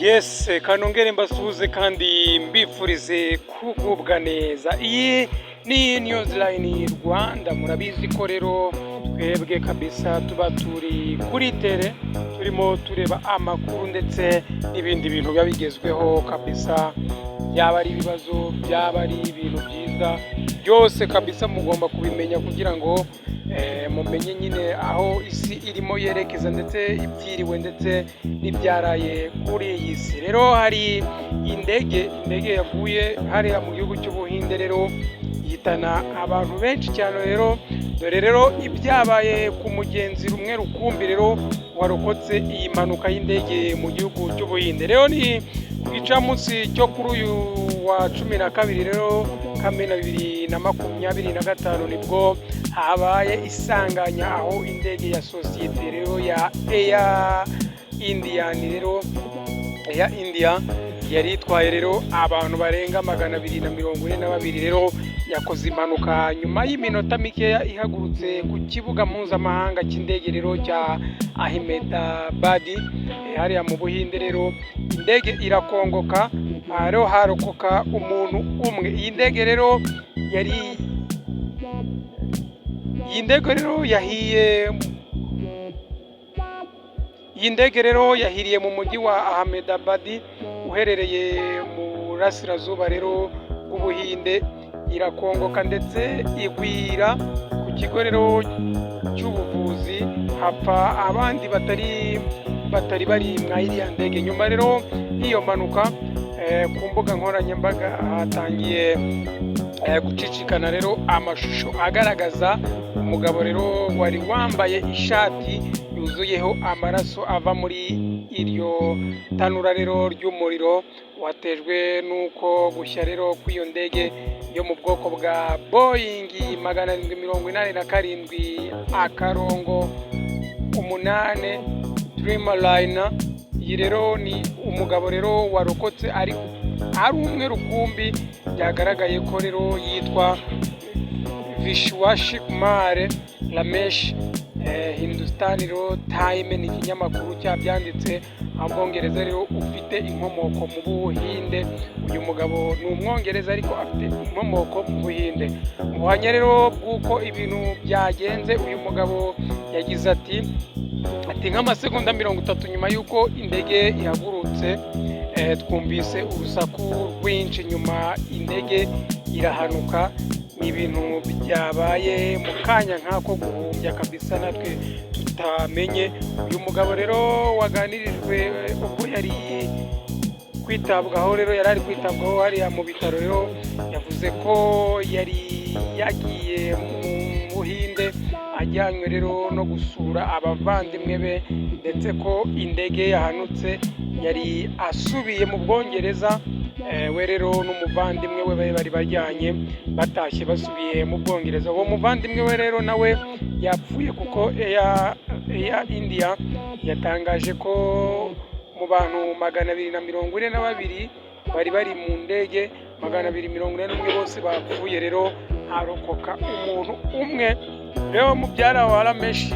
Yes, kanongere mbasuhuze kandi mbifurize kugubwa neza. Iyi ni Newsline Rwanda, murabizi ko rero twebwe kabisa tuba turi kuri tele, turimo tureba amakuru ndetse n'ibindi bintu biba bigezweho kabisa, byaba ari ibibazo, byaba ari ibintu byiza, byose kabisa mugomba kubimenya kugira ngo mumenye nyine aho isi irimo yerekeza ndetse ibyiriwe ndetse n'ibyaraye kuri iyi si. Rero hari indege yaguye hariya mu gihugu cy'Ubuhinde, rero yitana abantu benshi cyane. Rero dore rero ibyabaye ku mugenzi rumwe rukumbi rero warokotse iyi mpanuka y'indege mu gihugu cy'Ubuhinde. Rero ni ku gicamunsi cyo kuri uyu wa 12 rero Kamena 2025 nibwo habaye isanganya aho indege ya sosiyete rero ya Air India yari itwaye rero abantu barenga 242 rero yakoze impanuka nyuma y'iminota mikeya ihagurutse ku kibuga mpuzamahanga cy'indege rero cya Ahmedabad hariya mu Buhinde. Rero indege irakongoka, rero harokoka umuntu umwe. Iyi ndege rero yahiriye mu mujyi wa Ahmedabad uherereye mu burasirazuba rero bw'Ubuhinde, irakongoka ndetse igwira ku kigo rero cy'ubuvuzi, hapfa abandi batari bari mwa iriya ndege. Nyuma rero y'iyo mpanuka ku mbuga nkoranyambaga hatangiye gucicikana rero amashusho agaragaza umugabo rero wari wambaye ishati yuzuyeho amaraso ava muri iryo tanura rero ry'umuriro watejwe n'uko gushya rero kw'iyo ndege yo mu bwoko bwa Boeing 787-8 Dreamliner. Iyi rero ni umugabo rero warokotse ari umwe rukumbi. Byagaragaye ko rero yitwa Vishwash Kumar Ramesh. Hindustan rero Time ni ikinyamakuru cyabyanditse Abongereza rero ufite inkomoko mu Buhinde. Uyu mugabo ni Umwongereza ariko afite inkomoko mu Buhinde. Mu buhamya rero bw'uko ibintu byagenze, uyu mugabo yagize ati nk'amasegonda 30 nyuma y'uko indege ihagurutse twumvise urusaku rwinshi, nyuma indege irahanuka. Ni ibintu byabaye mu kanya nk'ako guhumbya kabisa natwe tutamenye. Uyu mugabo rero waganirijwe ubwo yari kwitabwaho hariya mu bitaro, rero yavuze ko yari yagiye mu Buhinde ajyanywe rero no gusura abavandimwe be, ndetse ko indege yahanutse yari asubiye mu Bwongereza. We rero n'umuvandimwe we bari bajyanye batashye basubiye mu Bwongereza. Uwo muvandimwe we rero nawe yapfuye kuko Air India yatangaje ko mu bantu 242 bari mu ndege 241 bose bapfuye, rero harokoka umuntu umwe. Rero mubyara wa Ramesh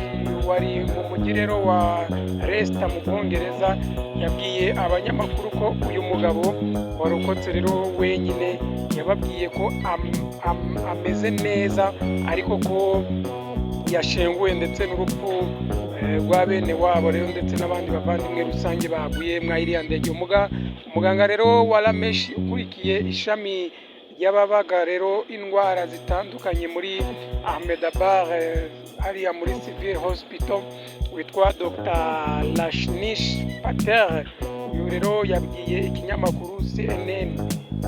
wari mu mujyi rero wa Leicester mu Bwongereza yabwiye abanyamakuru ko uyu mugabo warokotse rero wenyine yababwiye ko ameze neza, ariko ko yashenguwe ndetse n'urupfu rwa bene wabo rero ndetse n'abandi bavandimwe rusange baguye mwa iriya ndege. Umuganga rero wa Ramesh ukurikiye ishami y'ababaga rero indwara zitandukanye muri Ahmedabad hariya muri Civil Hospital witwa Dr. Rajnish Patel, uyu rero yabwiye ikinyamakuru CNN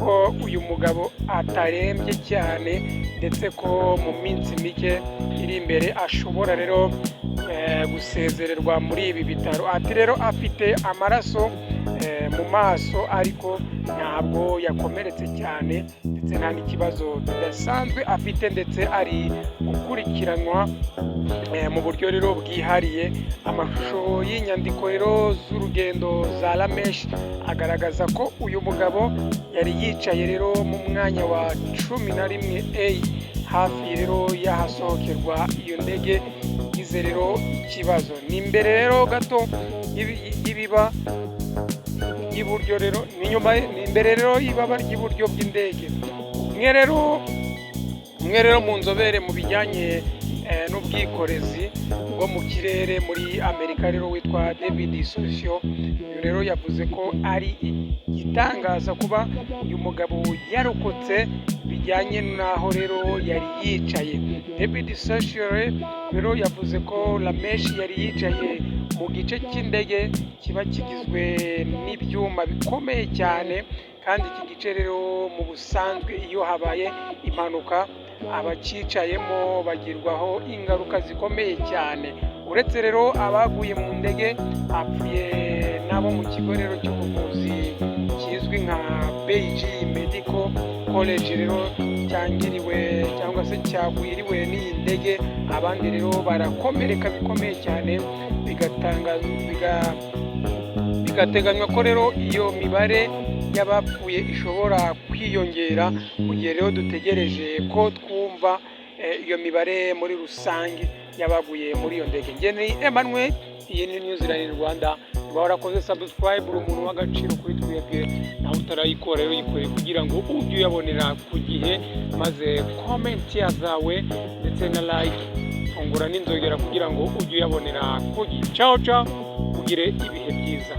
ko uyu mugabo atarembye cyane ndetse ko mu minsi mike iri imbere ashobora rero gusezererwa muri ibi bitaro. Ati rero afite amaraso mu maso ariko ntabwo yakomeretse cyane ndetse nta n'ikibazo kidasanzwe afite, ndetse ari gukurikiranwa mu buryo rero bwihariye. Amashusho y'inyandiko rero z'urugendo za Ramesh agaragaza ko uyu mugabo yari yicaye rero mu mwanya wa 11A hafi rero y'ahasohokerwa iyo ndege igize rero ikibazo. Ni imbere rero gato y'ibiba ry'iburyo rero ni imbere rero y'ibaba ry'iburyo bw'indege. umwe rero mu nzobere mu bijyanye n'ubwikorezi bwo mu kirere muri Amerika rero witwa David Socio, uyu rero yavuze ko ari igitangaza kuba uyu mugabo yarokotse bijyanye n'aho rero yari yicaye. David Socio rero yavuze ko Ramesh yari yicaye mu gice cy'indege kiba kigizwe n'ibyuma bikomeye cyane, kandi iki gice rero mu busanzwe iyo habaye impanuka abacicayemo bagirwaho ingaruka zikomeye cyane. Uretse rero abaguye mu ndege, hapfuye n'abo mu kigo rero cy'ubuvuzi kizwi nka Beijing Medical College rero cyangiriwe cyangwa se cyagwiriwe n'iyi ndege. Abandi rero barakomereka bikomeye cyane, bigateganywa ko rero iyo mibare y'abapfuye ishobora kwiyongera mu gihe rero dutegereje ko twumva iyo mibare muri rusange y'abaguye muri iyo ndege. Njye ni Emmanuel, iyi ni New Zealand Rwanda. Uba warakoze subscribe, uri umuntu w'agaciro kuri twebwe, naho utarayikora rero yikoreye kugira ngo ujye uyabonera ku gihe, maze comment zawe ndetse na like, fungura n'inzogera kugira ngo ujye uyabonera ku gihe. Ciao ciao, ugire ibihe byiza.